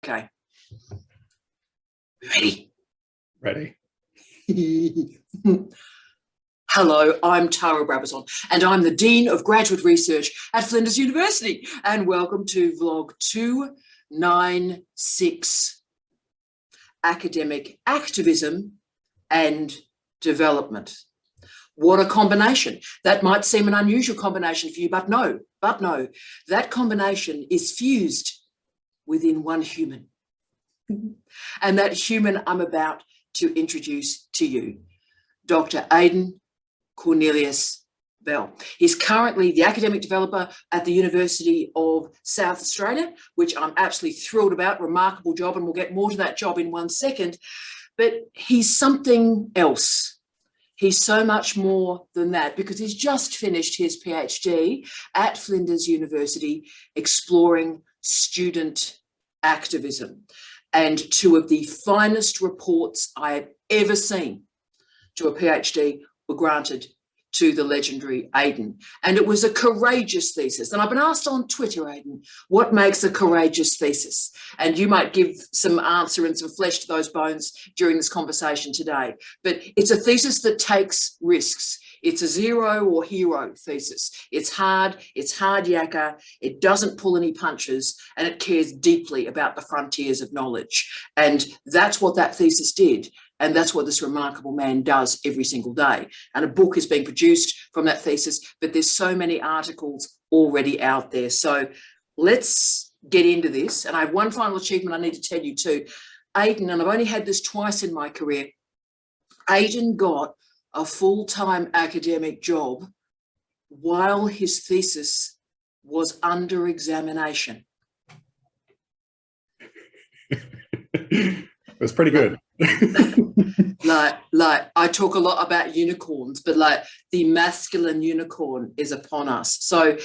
Okay. Ready? Ready. Hello, I'm Tara Brabazon, and I'm the Dean of Graduate Research at Flinders University. And welcome to Vlog 296, Academic Activism and Development. What a combination. That might seem an unusual combination for you, but no, that combination is fused within one human. And that human I'm about to introduce to you, Dr. Aidan Cornelius-Bell. He's currently the academic developer at the University of South Australia, which I'm absolutely thrilled about. Remarkable job, and we'll get more to that job in 1 second. But he's something else. He's so much more than that, because he's just finished his PhD at Flinders University exploring student activism. And two of the finest reports I have ever seen to a PhD were granted to the legendary Ayden. And it was a courageous thesis. And I've been asked on Twitter, Ayden, what makes a courageous thesis? And you might give some answer and some flesh to those bones during this conversation today. But it's a thesis that takes risks. It's a zero or hero thesis. It's hard yakka, it doesn't pull any punches, and it cares deeply about the frontiers of knowledge. And that's what that thesis did. And that's what this remarkable man does every single day. And a book is being produced from that thesis, but there's so many articles already out there. So let's get into this. And I have one final achievement I need to tell you too. Ayden, and I've only had this twice in my career, Ayden got a full-time academic job while his thesis was under examination. It was pretty good. like I talk a lot about unicorns, but like the masculine unicorn is upon us. So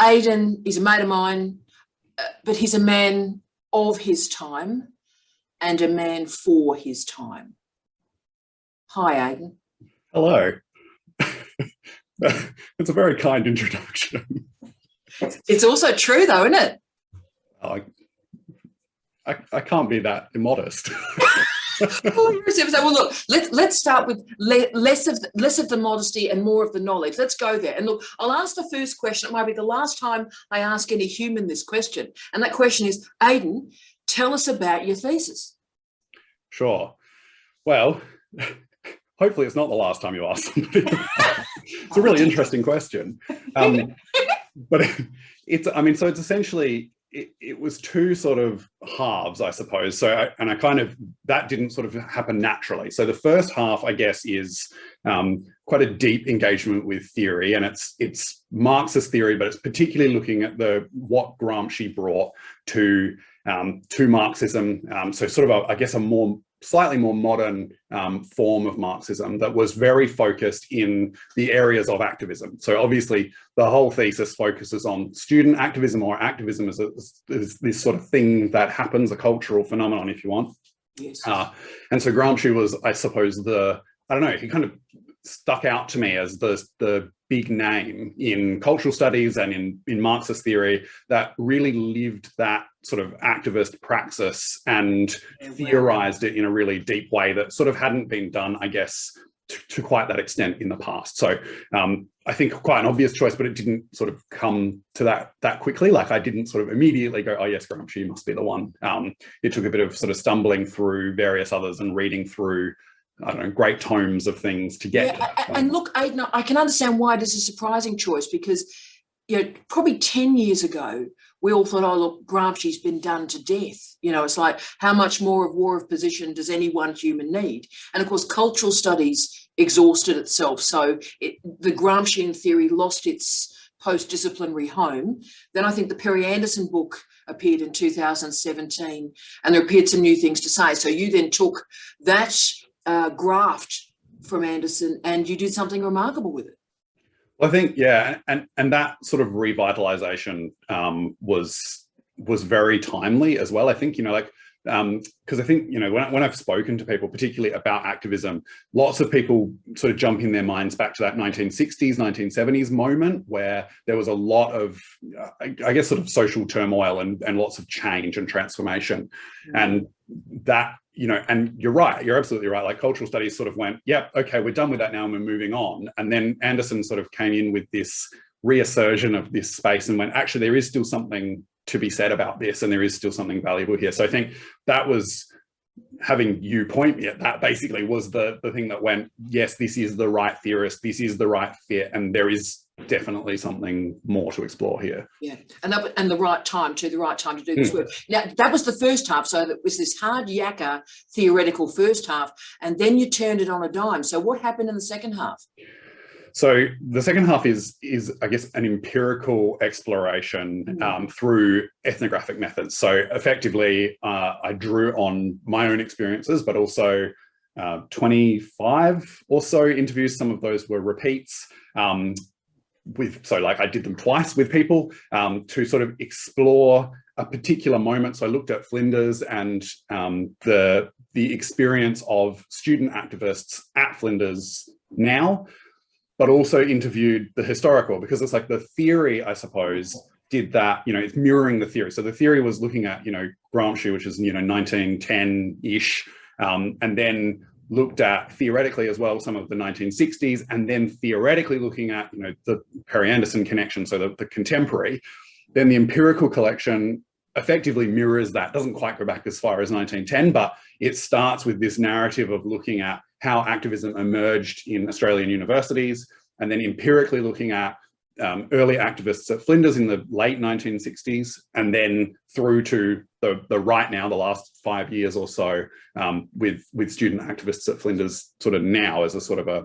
Ayden is a mate of mine, but he's a man of his time and a man for his time. Hi, Ayden. Hello. It's a very kind introduction. It's also true though, isn't it? I can't be that immodest. Well, look, let's start with less of the modesty and more of the knowledge. Let's go there. And look, I'll ask the first question. It might be the last time I ask any human this question. And that question is, Ayden, tell us about your thesis. Sure. Well, hopefully it's not the last time you ask somebody. It's a really interesting question. But it's essentially, it was two sort of halves, I suppose. So, that didn't sort of happen naturally. So the first half, I guess, is quite a deep engagement with theory, and it's Marxist theory, but it's particularly looking at what Gramsci brought to Marxism. So sort of, a slightly more modern form of Marxism that was very focused in the areas of activism. So obviously the whole thesis focuses on student activism, or activism is this sort of thing that happens, a cultural phenomenon, if you want. Yes. And so Gramsci was, I suppose, he kind of stuck out to me as the big name in cultural studies and in Marxist theory that really lived that sort of activist praxis and theorized it in a really deep way that sort of hadn't been done, I guess, to quite that extent in the past. So I think quite an obvious choice, but it didn't sort of come to that quickly. Like, I didn't sort of immediately go, oh yes, Gramsci must be the one. It took a bit of sort of stumbling through various others and reading through, I don't know, great tomes of things to get. And look, Ayden, I can understand why this is a surprising choice, because probably 10 years ago, we all thought, oh, look, Gramsci's been done to death. It's like, how much more of war of position does any one human need? And of course, cultural studies exhausted itself. So the Gramscian theory lost its post-disciplinary home. Then I think the Perry Anderson book appeared in 2017, and there appeared some new things to say. So you then took that graft from Anderson and you did something remarkable with it. Well, I think, yeah, and that sort of revitalization was very timely as well. I think, because I think, you know, when I've spoken to people, particularly about activism, lots of people sort of jump in their minds back to that 1960s, 1970s moment where there was a lot of, I guess, sort of social turmoil and lots of change and transformation. And that, you know, and you're right, you're absolutely right. Like cultural studies sort of went, yep, okay, we're done with that now and we're moving on. And then Anderson sort of came in with this reassertion of this space and went, actually, there is still something to be said about this, and there is still something valuable here. So I think that was, having you point me at that, basically was the thing that went, yes, this is the right theorist, this is the right fit, and there is definitely something more to explore here. Yeah, and the right time to do this work. Now, that was the first half, so that was this hard yakka theoretical first half, and then you turned it on a dime. So what happened in the second half? So the second half is I guess, an empirical exploration through ethnographic methods. So effectively, I drew on my own experiences, but also 25 or so interviews. Some of those were repeats. So like I did them twice with people to sort of explore a particular moment. So I looked at Flinders and the experience of student activists at Flinders now, but also interviewed the historical, because it's like the theory, I suppose, did that, you know, it's mirroring the theory. So the theory was looking at, you know, Gramsci, which is, you know, 1910-ish, and then looked at theoretically as well some of the 1960s, and then theoretically looking at, you know, the Perry-Anderson connection, so the contemporary. Then the empirical collection effectively mirrors that, doesn't quite go back as far as 1910, but it starts with this narrative of looking at how activism emerged in Australian universities, and then empirically looking at early activists at Flinders in the late 1960s, and then through to the right now, the last 5 years or so, with student activists at Flinders sort of now as a sort of a,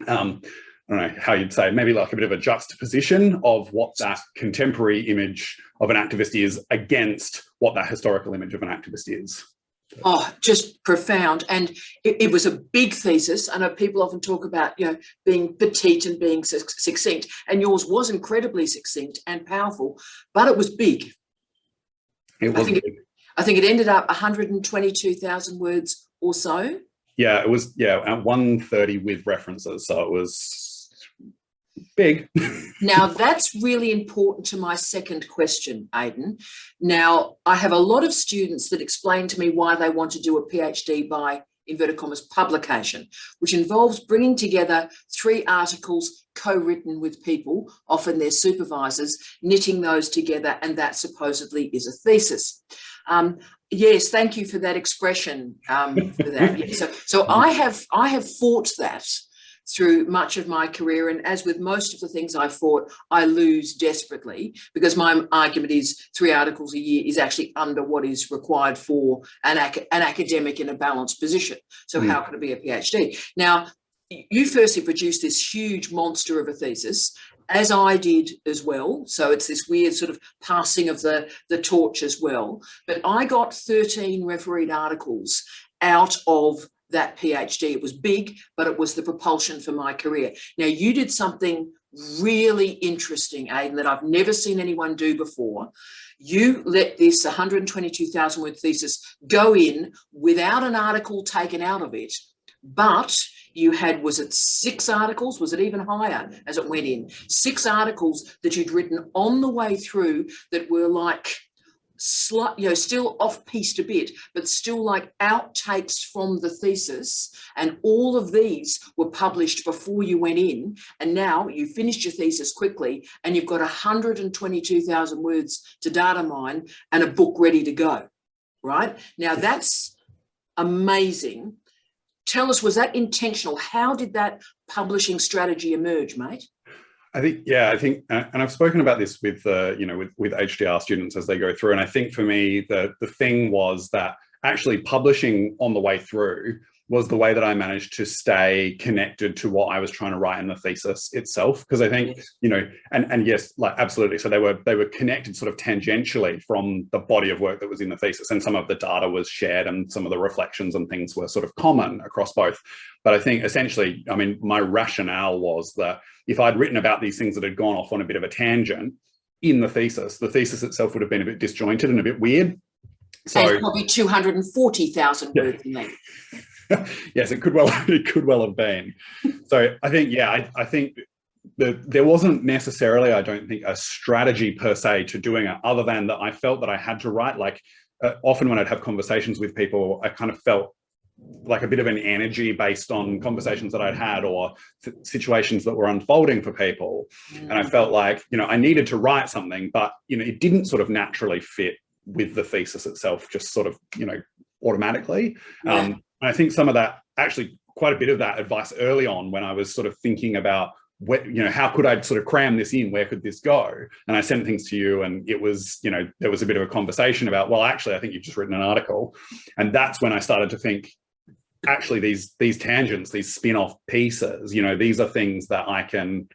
I don't know how you'd say, maybe like a bit of a juxtaposition of what that contemporary image of an activist is against what that historical image of an activist is. Oh, just profound. And it was a big thesis. I know people often talk about, you know, being petite and being succinct, and yours was incredibly succinct and powerful, but it was big. It was big. I think it ended up 122,000 words or so. Yeah, it was, yeah, at 130 with references. So it was big. Now, that's really important to my second question, Ayden. Now, I have a lot of students that explain to me why they want to do a PhD by, inverted commas, publication, which involves bringing together 3 articles co-written with people, often their supervisors, knitting those together, and that supposedly is a thesis. Yes, thank you for that expression. For that. Yeah, so I have fought that through much of my career, and as with most of the things I fought, I lose desperately, because my argument is 3 articles a year is actually under what is required for an academic in a balanced position. So how can it be a PhD? Now, you firstly produced this huge monster of a thesis, as I did as well. So it's this weird sort of passing of the torch as well. But I got 13 refereed articles out of that PhD. It was big, but it was the propulsion for my career. Now, you did something really interesting, Ayden, that I've never seen anyone do before. You let this 122,000 word thesis go in without an article taken out of it, but you had, was it 6 articles? Was it even higher as it went in? 6 articles that you'd written on the way through that were like, you know, still off-piste a bit, but still like outtakes from the thesis. And all of these were published before you went in. And now you finished your thesis quickly, and you've got 122,000 words to data mine and a book ready to go, right? Now that's amazing. Tell us, was that intentional? How did that publishing strategy emerge, mate? I think, and I've spoken about this with, you know, with HDR students as they go through. And I think for me, the thing was that actually publishing on the way through was the way that I managed to stay connected to what I was trying to write in the thesis itself. Because I think, you know, and yes, like absolutely. So they were connected sort of tangentially from the body of work that was in the thesis, and some of the data was shared and some of the reflections and things were sort of common across both. But I think essentially, I mean, my rationale was that if I'd written about these things that had gone off on a bit of a tangent in the thesis itself would have been a bit disjointed and a bit weird. So and probably 240,000 yeah. words in there. Yes, it could well have been. So I think, yeah, I think that there wasn't necessarily, I don't think, a strategy per se to doing it, other than that I felt that I had to write. Like often when I'd have conversations with people, I kind of felt like a bit of an energy based on conversations that I'd had or situations that were unfolding for people. And I felt like, I needed to write something, but, it didn't sort of naturally fit with the thesis itself, just sort of, automatically. Yeah. And I think some of that, actually quite a bit of that advice early on when I was sort of thinking about how could I sort of cram this in? Where could this go? And I sent things to you, and it was, there was a bit of a conversation about, well, actually, I think you've just written an article. And that's when I started to think, actually, these tangents, these spin-off pieces, these are things that I can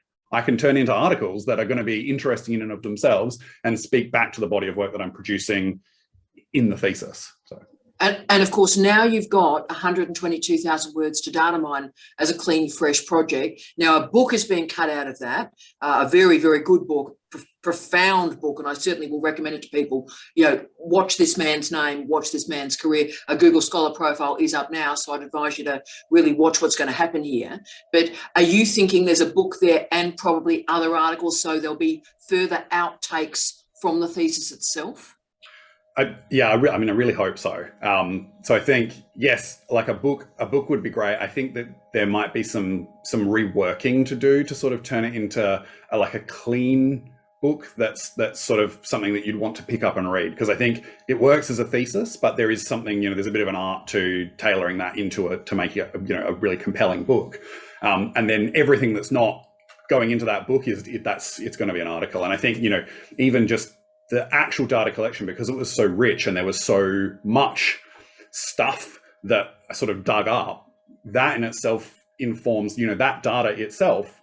turn into articles that are going to be interesting in and of themselves and speak back to the body of work that I'm producing in the thesis. So. And of course, now you've got 122,000 words to data mine as a clean, fresh project. Now, a book is being cut out of that, a very, very good book, profound book, and I certainly will recommend it to people. Watch this man's name, watch this man's career. A Google Scholar profile is up now, so I'd advise you to really watch what's going to happen here. But are you thinking there's a book there and probably other articles, so there'll be further outtakes from the thesis itself? I really hope so. So I think, yes, like a book would be great. I think that there might be some reworking to do to sort of turn it into a clean book that's sort of something that you'd want to pick up and read, because I think it works as a thesis, but there is something, there's a bit of an art to tailoring that to make it a really compelling book. And then everything that's not going into that book it's going to be an article. And I think, even just the actual data collection, because it was so rich and there was so much stuff that I sort of dug up, that in itself informs, that data itself,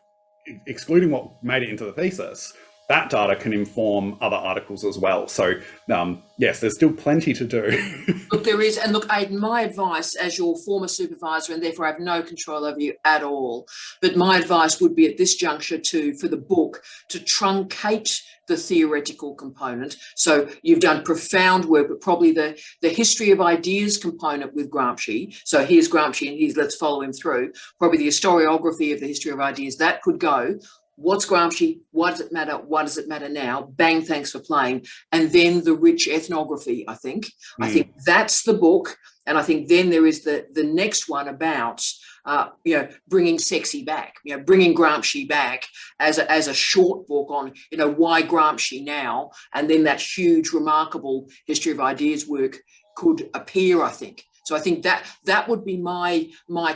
excluding what made it into the thesis, that data can inform other articles as well. So yes, there's still plenty to do. Look, there is. And look, Ayden, my advice as your former supervisor, and therefore I have no control over you at all, but my advice would be at this juncture for the book to truncate the theoretical component. So you've done profound work, but probably the history of ideas component with Gramsci. So here's Gramsci and let's follow him through. Probably the historiography of the history of ideas, that could go. What's Gramsci? Why does it matter? Why does it matter now? Bang, thanks for playing. And then the rich ethnography, I think. I think that's the book. And I think then there is the next one about, bringing sexy back, bringing Gramsci back as a short book on, why Gramsci now? And then that huge, remarkable history of ideas work could appear, I think. So I think that would be my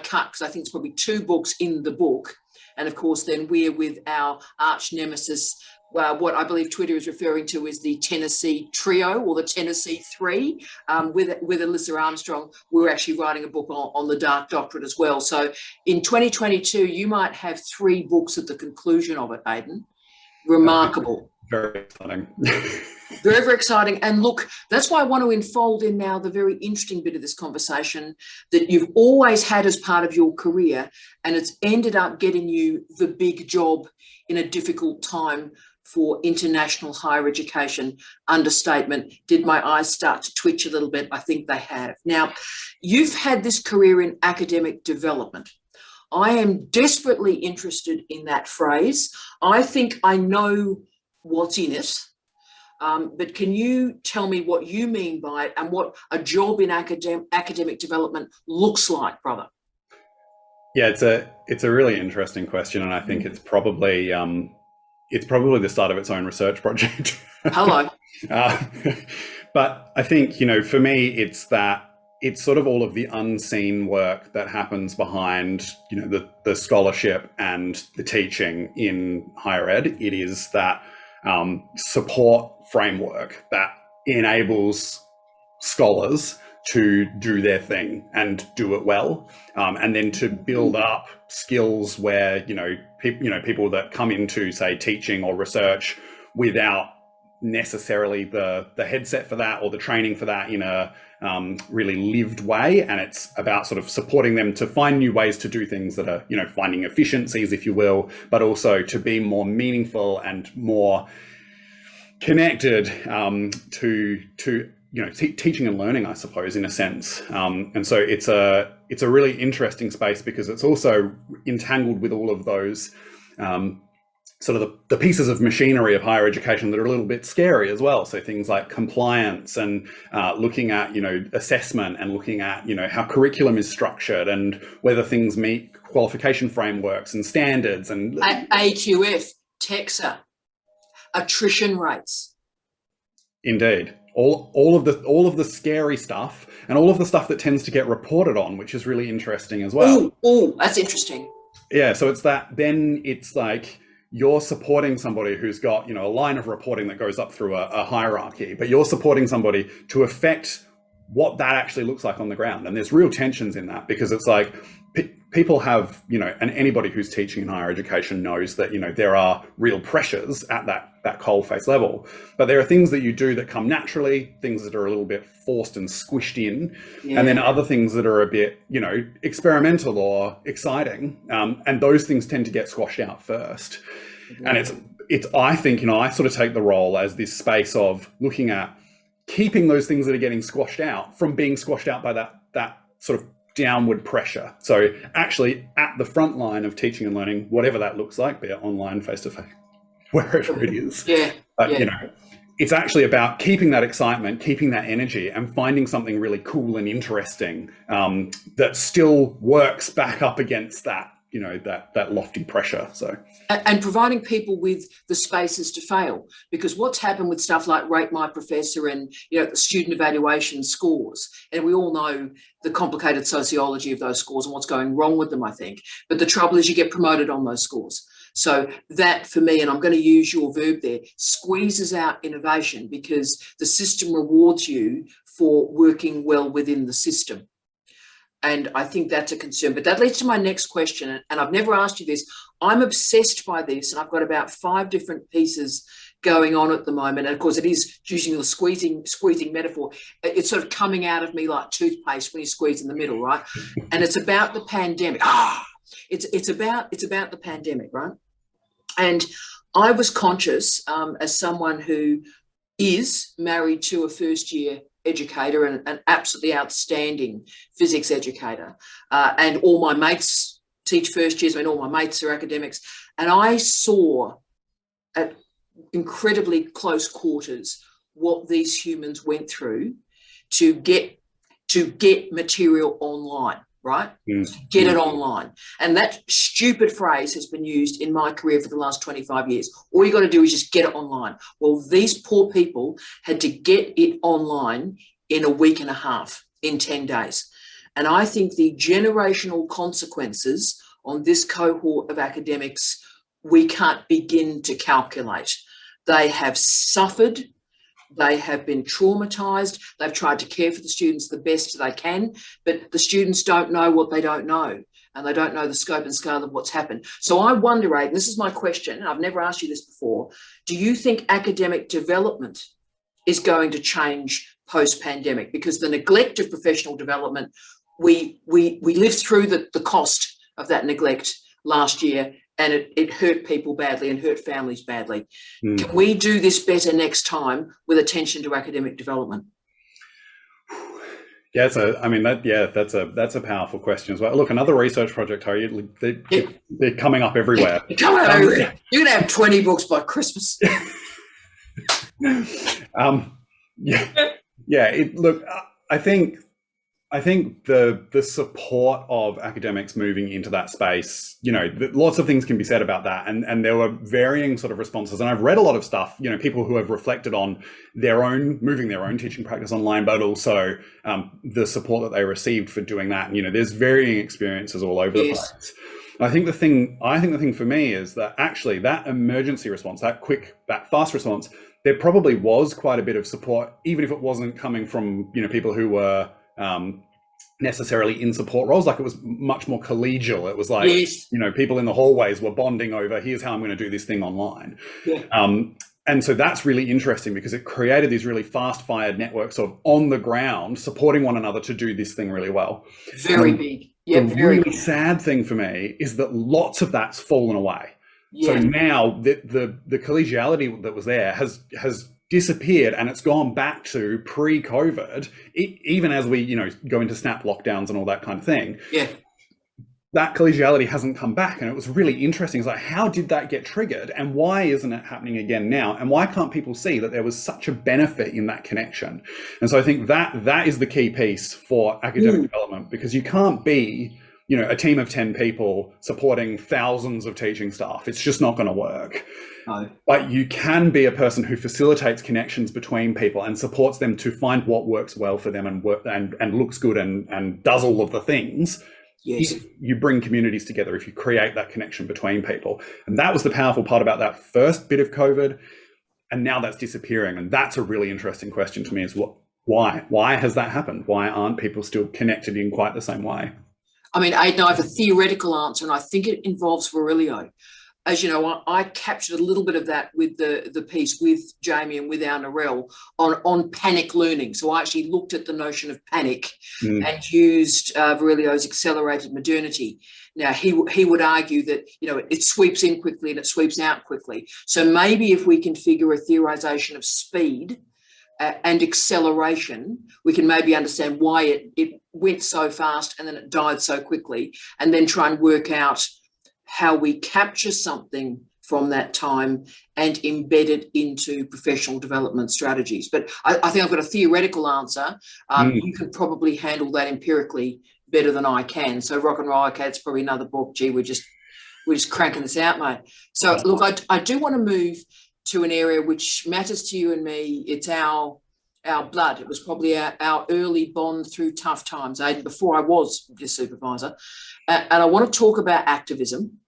cut, because I think it's probably 2 books in the book. And of course, then we're with our arch nemesis, what I believe Twitter is referring to as the Tennessee Trio or the Tennessee Three, with Alyssa Armstrong. We're actually writing a book on the Dark Doctorate as well. So in 2022, you might have 3 books at the conclusion of it, Ayden. Remarkable. Very exciting. Very, very exciting. And look, that's why I want to unfold in now the very interesting bit of this conversation that you've always had as part of your career, and it's ended up getting you the big job in a difficult time for international higher education. Understatement. Did my eyes start to twitch a little bit? I think they have. Now, you've had this career in academic development. I am desperately interested in that phrase. I think I know what's in it. But can you tell me what you mean by it and what a job in academic development looks like, brother? Yeah, it's a really interesting question, and I think it's probably the start of its own research project. Hello. But I think, for me, it's sort of all of the unseen work that happens behind, the scholarship and the teaching in higher ed. It is that support framework that enables scholars to do their thing and do it well, and then to build up skills where people that come into, say, teaching or research without necessarily the headset for that or the training for that in a really lived way. And it's about sort of supporting them to find new ways to do things that are, finding efficiencies, if you will, but also to be more meaningful and more connected to teaching and learning, I suppose, in a sense. And so it's a really interesting space because it's also entangled with all of those sort of the pieces of machinery of higher education that are a little bit scary as well. So things like compliance and looking at, assessment and looking at, how curriculum is structured and whether things meet qualification frameworks and standards and AQF, TEXA, attrition rates. Indeed. All of the scary stuff and all of the stuff that tends to get reported on, which is really interesting as well. Oh, that's interesting. Yeah, so it's like you're supporting somebody who's got, a line of reporting that goes up through a hierarchy, but you're supporting somebody to affect what that actually looks like on the ground. And there's real tensions in that because it's like people have, and anybody who's teaching in higher education knows that, there are real pressures at that coalface level, but there are things that you do that come naturally, things that are a little bit forced and squished in, and then other things that are a bit, experimental or exciting. And those things tend to get squashed out first. And it's, I think, I sort of take the role as this space of looking at keeping those things that are getting squashed out from being squashed out by that sort of downward pressure. So actually at the front line of teaching and learning, whatever that looks like, be it online, face-to-face, wherever it is. It's actually about keeping that excitement, keeping that energy and finding something really cool and interesting that still works back up against that, that lofty pressure. So, and providing people with the spaces to fail, because what's happened with stuff like Rate My Professor and the student evaluation scores, and we all know the complicated sociology of those scores and what's going wrong with them, I think. But the trouble is you get promoted on those scores. So that, for me, and I'm going to use your verb there, squeezes out innovation because the system rewards you for working well within the system. And I think that's a concern. But that leads to my next question, and I've never asked you this. I'm obsessed by this, and I've got about 5 different pieces going on at the moment. And of course, it is using the squeezing metaphor. It's sort of coming out of me like toothpaste when you squeeze in the middle, right? And it's about the pandemic. It's about the pandemic, right? And I was conscious as someone who is married to a first-year educator and an absolutely outstanding physics educator, and all my mates teach first years. All my mates are academics, and I saw at incredibly close quarters what these humans went through to get material online, right? Get it online. And that stupid phrase has been used in my career for the last 25 years. All you got to do is just get it online. Well, these poor people had to get it online in a week and a half, in 10 days. And I think the generational consequences on this cohort of academics, we can't begin to calculate. They have suffered. They have been traumatized. They've tried to care for the students the best they can, but the students don't know what they don't know, and they don't know the scope and scale of what's happened. So I wonder, Ayden, this is my question, and I've never asked you this before. Do you think academic development is going to change post-pandemic? Because the neglect of professional development, we lived through the cost of that neglect last year, and it hurt people badly and hurt families badly. Can we do this better next time with attention to academic development? Yeah, that's a powerful question as well. Look, another research project, Harry, they're coming up everywhere. You're coming everywhere. You're going to have 20 books by Christmas. Look, I think the support of academics moving into that space, lots of things can be said about that. And there were varying sort of responses. And I've read a lot of stuff, people who have reflected on moving their own teaching practice online, but also the support that they received for doing that. And, there's varying experiences all over the place. I think the thing for me is that actually that emergency response, that fast response, there probably was quite a bit of support, even if it wasn't coming from, people who were necessarily in support roles. Like, it was much more collegial. It was like, people in the hallways were bonding over, here's how I'm going to do this thing online. And so that's really interesting because it created these really fast-fired networks of on the ground supporting one another to do this thing really well. Very big. The really sad thing for me is that lots of that's fallen away. So now the collegiality that was there has disappeared, and it's gone back to pre-COVID, even as we, go into snap lockdowns and all that kind of thing. Yeah. That collegiality hasn't come back. And it was really interesting. It's like, how did that get triggered? And why isn't it happening again now? And why can't people see that there was such a benefit in that connection? And so I think that is the key piece for academic development, because you can't be, a team of 10 people supporting thousands of teaching staff. It's just not going to work. No. But you can be a person who facilitates connections between people and supports them to find what works well for them and looks good and does all of the things. Yes. If you bring communities together, if you create that connection between people. And that was the powerful part about that first bit of COVID. And now that's disappearing. And that's a really interesting question to me, is why? Why has that happened? Why aren't people still connected in quite the same way? I mean, Ayden, I have a theoretical answer, and I think it involves Virilio. As you know, I captured a little bit of that with the piece with Jamie and with our Narelle on panic learning. So I actually looked at the notion of panic and used Virilio's accelerated modernity. Now, he would argue that, it sweeps in quickly and it sweeps out quickly. So maybe if we can figure a theorization of speed and acceleration, we can maybe understand why it went so fast and then it died so quickly, and then try and work out how we capture something from that time and embed it into professional development strategies. But I think I've got a theoretical answer. You could probably handle that empirically better than I can. So rock and roll, okay, it's probably another book. Gee, we're just cranking this out, mate. So look, I do want to move to an area which matters to you and me. It's our blood. It was probably our early bond through tough times, Ayden, before I was your supervisor. And I want to talk about activism.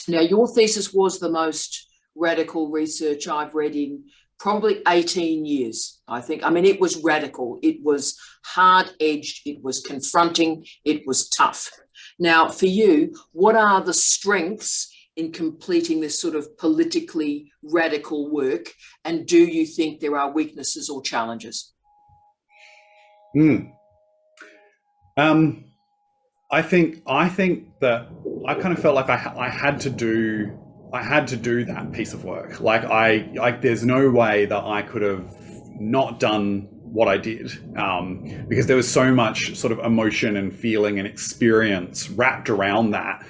Now, your thesis was the most radical research I've read in probably 18 years, I think. I mean, it was radical. It was hard-edged. It was confronting. It was tough. Now, for you, what are the strengths in completing this sort of politically radical work? And do you think there are weaknesses or challenges? I think that I kind of felt like I had to do that piece of work. Like there's no way that I could have not done what I did, because there was so much sort of emotion and feeling and experience wrapped around that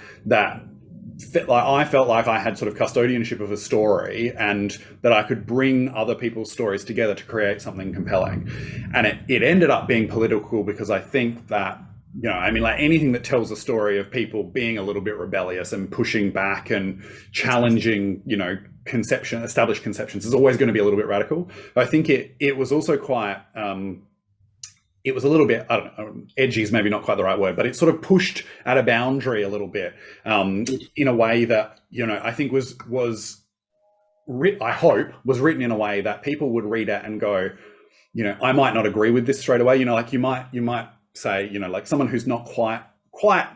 I felt like I had sort of custodianship of a story, and that I could bring other people's stories together to create something compelling. And it ended up being political, because I think that, like anything that tells a story of people being a little bit rebellious and pushing back and challenging, established conceptions is always going to be a little bit radical. But I think it was also quite, it was a little bit, I don't know, edgy is maybe not quite the right word, but it sort of pushed at a boundary a little bit, in a way that, I think I hope was written in a way that people would read it and go, I might not agree with this straight away. Like you might say, like someone who's not quite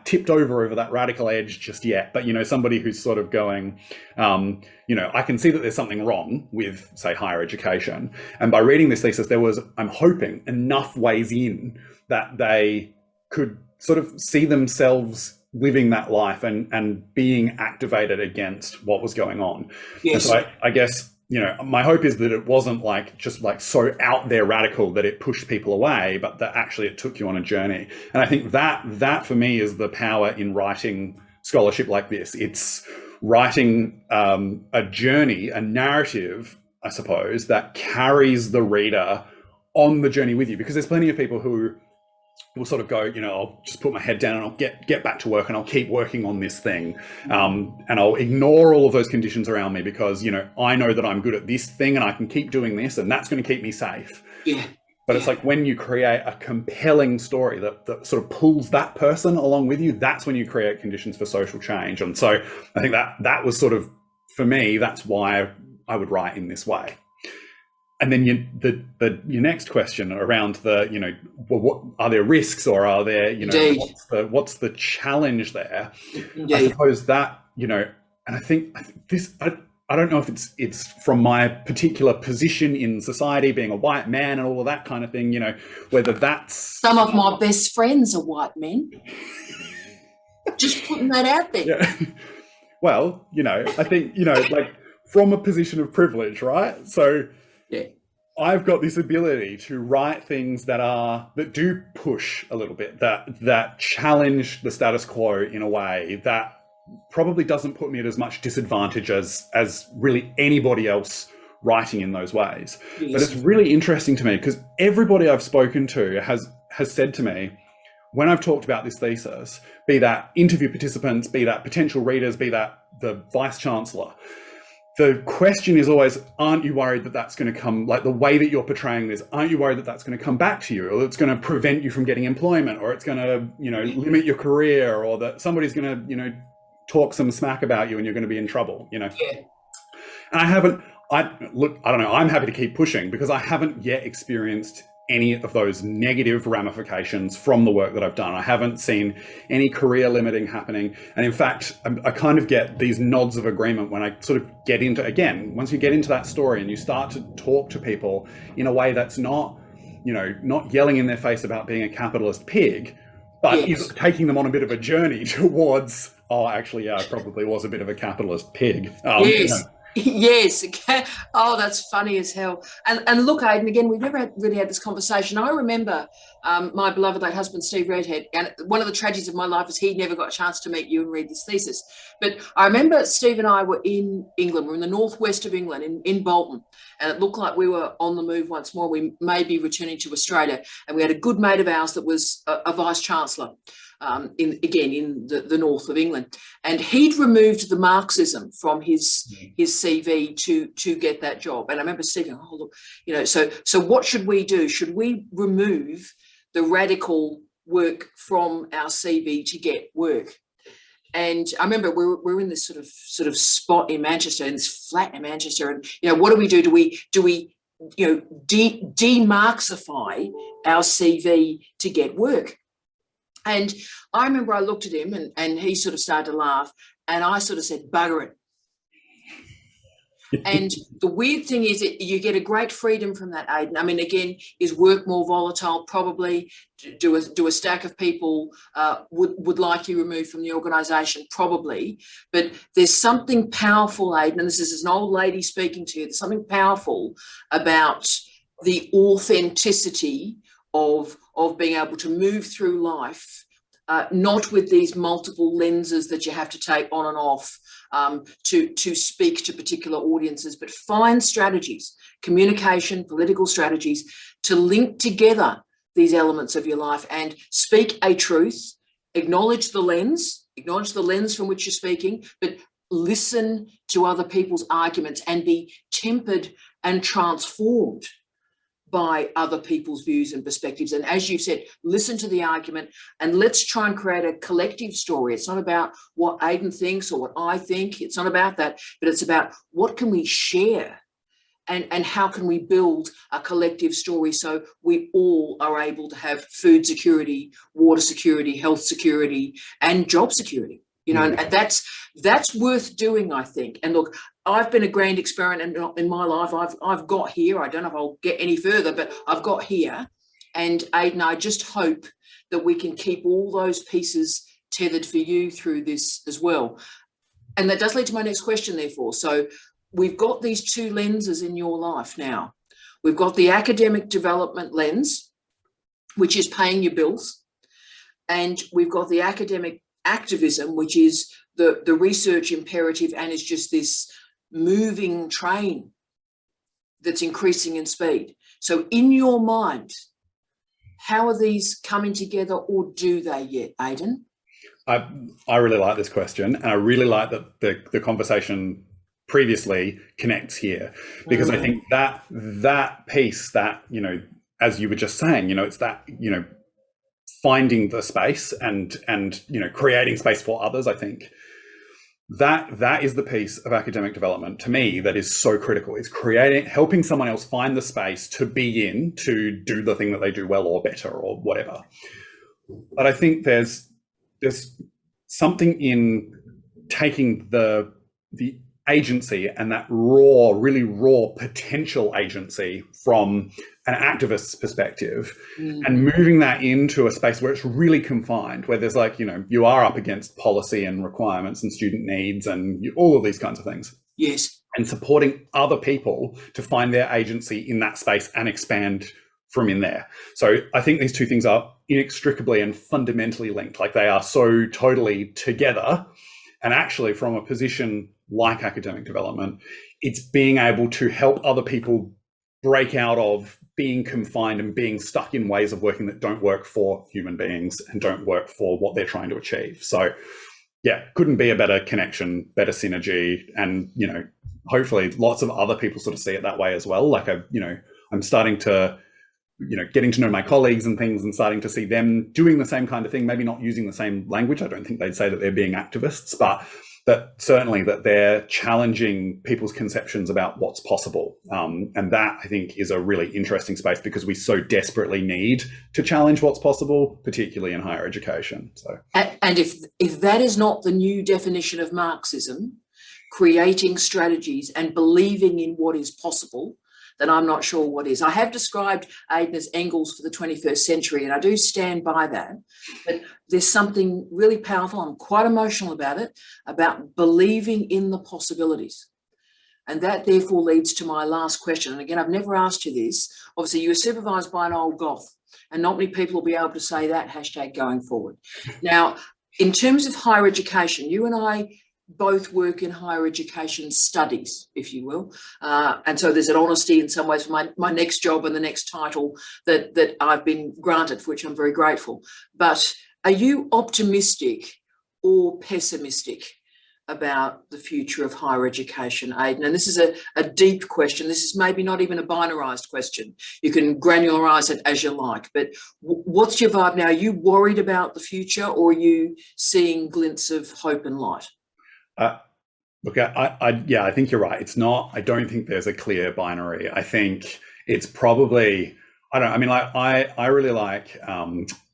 tipped over that radical edge just yet, but somebody who's sort of going, I can see that there's something wrong with, say, higher education. And by reading this thesis, there was, I'm hoping, enough ways in that they could sort of see themselves living that life and being activated against what was going on. Yes. And so I guess, my hope is that it wasn't just so out there radical that it pushed people away, but that actually it took you on a journey. And I think that for me is the power in writing scholarship like this. It's writing a journey, a narrative, I suppose, that carries the reader on the journey with you, because there's plenty of people who will sort of go, I'll just put my head down and I'll get back to work and I'll keep working on this thing. And I'll ignore all of those conditions around me because, I know that I'm good at this thing and I can keep doing this and that's going to keep me safe. Yeah. But it's like when you create a compelling story that sort of pulls that person along with you, that's when you create conditions for social change. And so I think that was sort of, for me, that's why I would write in this way. And then your next question around what are there risks, or are there, what's the challenge there? Indeed. I suppose that, and I think this, I don't know if it's from my particular position in society, being a white man and all of that kind of thing, whether that's... Some of my best friends are white men. Just putting that out there. Yeah. Well, I think, like from a position of privilege, right? So... Yeah. I've got this ability to write things that do push a little bit, that challenge the status quo in a way that probably doesn't put me at as much disadvantage as really anybody else writing in those ways. Yes. But it's really interesting to me because everybody I've spoken to has said to me, when I've talked about this thesis, be that interview participants, be that potential readers, be that the Vice Chancellor, the question is always, aren't you worried that that's going to come, like the way that you're portraying this, aren't you worried that that's going to come back to you, or it's going to prevent you from getting employment, or it's going to, limit your career, or that somebody's going to, talk some smack about you and you're going to be in trouble, Yeah. And I don't know, I'm happy to keep pushing because I haven't yet experienced any of those negative ramifications from the work that I've done. I haven't seen any career limiting happening. And in fact, I kind of get these nods of agreement when I sort of get into, again, once you get into that story and you start to talk to people in a way that's not, not yelling in their face about being a capitalist pig, but Yes. is taking them on a bit of a journey towards, actually, I probably was a bit of a capitalist pig. Yes. Yes. Oh, that's funny as hell. And look, Ayden, again, we've never really had this conversation. I remember my beloved late husband, Steve Redhead, and one of the tragedies of my life is he never got a chance to meet you and read this thesis. But I remember Steve and I were in England. We're in the northwest of England, in Bolton, and it looked like we were on the move once more. We may be returning to Australia, and we had a good mate of ours that was a Vice Chancellor. In the north of England, and he'd removed the Marxism from his CV to get that job. And I remember Steve going, "Oh, look, so what should we do? Should we remove the radical work from our CV to get work?" And I remember we're in this sort of spot in Manchester, in this flat in Manchester, and what do we do? Do we de-Marxify our CV to get work? And I remember I looked at him and he sort of started to laugh, and I sort of said, "Bugger it." And the weird thing is that you get a great freedom from that, Ayden. I mean, again, is work more volatile? Probably. Do a stack of people would like you removed from the organisation? Probably. But there's something powerful, Ayden, and this is an old lady speaking to you, there's something powerful about the authenticity of being able to move through life, not with these multiple lenses that you have to take on and off to speak to particular audiences, but find strategies, communication, political strategies to link together these elements of your life and speak a truth, acknowledge the lens from which you're speaking, but listen to other people's arguments and be tempered and transformed by other people's views and perspectives. And as you've said, listen to the argument and let's try and create a collective story. It's not about what Ayden thinks or what I think. It's not about that, but it's about what can we share and how can we build a collective story so we all are able to have food security, water security, health security, and job security. And that's worth doing, I think. And look, I've been a grand experiment in my life. I've got here. I don't know if I'll get any further, but I've got here. And Ayden, I just hope that we can keep all those pieces tethered for you through this as well. And that does lead to my next question, therefore. So we've got these two lenses in your life now. We've got the academic development lens, which is paying your bills. And we've got the academic activism, which is the research imperative and is just this moving train that's increasing in speed. So in your mind, how are these coming together, or do they yet, Ayden? I really like this question, and I really like that the conversation previously connects here, because I think that piece, that, as you were just saying, it's that, finding the space and creating space for others. I think that is the piece of academic development to me that is so critical. It's helping someone else find the space to be in, to do the thing that they do well or better or whatever. But I think there's something in taking the agency and that really raw potential agency from an activist's perspective and moving that into a space where it's really confined, where there's you are up against policy and requirements and student needs and all of these kinds of things. Yes. and supporting other people to find their agency in that space and expand from in there. So I think these two things are inextricably and fundamentally linked. Like, they are so totally together. And actually, from a position like academic development, it's being able to help other people break out of being confined and being stuck in ways of working that don't work for human beings and don't work for what they're trying to achieve. So yeah, couldn't be a better connection, better synergy. And, you know, hopefully lots of other people sort of see it that way as well. Like, I'm starting to, getting to know my colleagues and things and starting to see them doing the same kind of thing, maybe not using the same language. I don't think they'd say that they're being activists, but that certainly that they're challenging people's conceptions about what's possible. And that, I think, is a really interesting space, because we so desperately need to challenge what's possible, particularly in higher education. So, and if that is not the new definition of Marxism, creating strategies and believing in what is possible, then I'm not sure what is. I have described Ayden as Engels for the 21st century, and I do stand by that. But there's something really powerful, I'm quite emotional about it, about believing in the possibilities. And that therefore leads to my last question. And again, I've never asked you this. Obviously, you were supervised by an old goth, and not many people will be able to say that, hashtag going forward. Now, in terms of higher education, you and I both work in higher education studies, if you will. And so there's an honesty in some ways for my next job and the next title that I've been granted, for which I'm very grateful. But are you optimistic or pessimistic about the future of higher education, Ayden? And this is a deep question. This is maybe not even a binarised question. You can granularise it as you like. But what's your vibe now? Are you worried about the future, or are you seeing glints of hope and light? Look, I think you're right. It's not, I don't think there's a clear binary. I think it's probably, I really like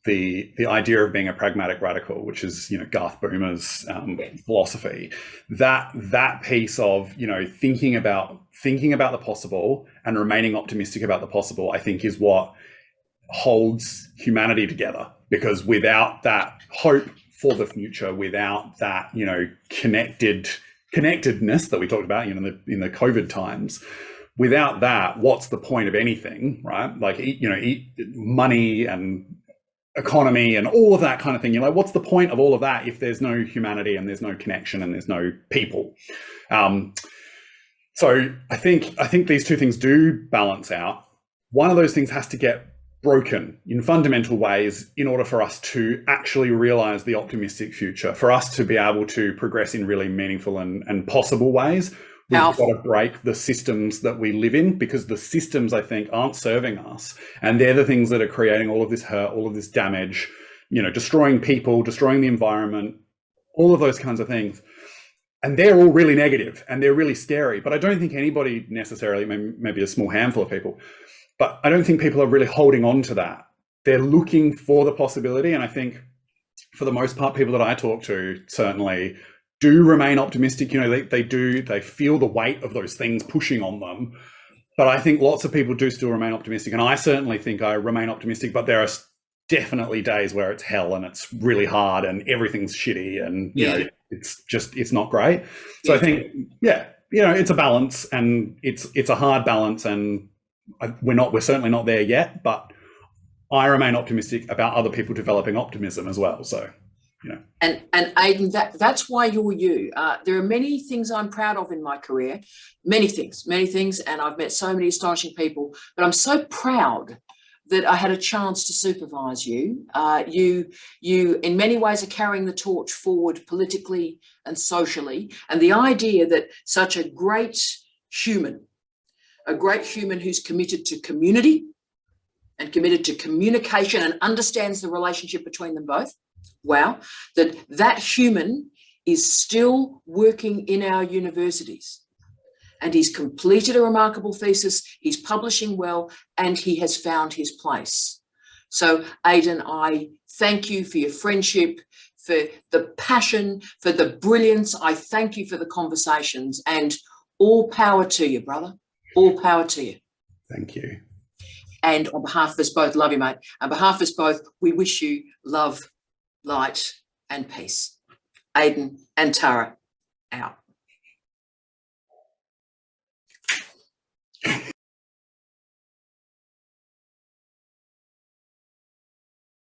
the idea of being a pragmatic radical, which is, Garth Boomer's philosophy. That piece of, thinking about the possible and remaining optimistic about the possible, I think, is what holds humanity together. Because without that hope for the future, without that, connectedness that we talked about, in the COVID times, without that, what's the point of anything, right? Like, money and economy and all of that kind of thing. What's the point of all of that if there's no humanity and there's no connection and there's no people? So I think these two things do balance out. One of those things has to get broken in fundamental ways in order for us to actually realize the optimistic future, for us to be able to progress in really meaningful and possible ways. We've got to break the systems that we live in, because the systems, I think, aren't serving us. And they're the things that are creating all of this hurt, all of this damage, destroying people, destroying the environment, all of those kinds of things. And they're all really negative and they're really scary. But I don't think anybody necessarily, maybe a small handful of people, but I don't think people are really holding on to that. They're looking for the possibility. And I think for the most part, people that I talk to certainly do remain optimistic. They feel the weight of those things pushing on them. But I think lots of people do still remain optimistic. And I certainly think I remain optimistic, but there are definitely days where it's hell and it's really hard and everything's shitty and, it's not great. So I think, it's a balance, and it's a hard balance, and we're certainly not there yet, but I remain optimistic about other people developing optimism as well. So, And Ayden, that's why you're you. There are many things I'm proud of in my career, many things, and I've met so many astonishing people, but I'm so proud that I had a chance to supervise you. You in many ways are carrying the torch forward politically and socially. And the idea that such a great human who's committed to community and committed to communication and understands the relationship between them both, that human is still working in our universities. And he's completed a remarkable thesis, he's publishing well, and he has found his place. So, Ayden, I thank you for your friendship, for the passion, for the brilliance. I thank you for the conversations, and all power to you, brother. All power to you. Thank you. And on behalf of us both, love you, mate. On behalf of us both, we wish you love, light, and peace. Ayden and Tara, out.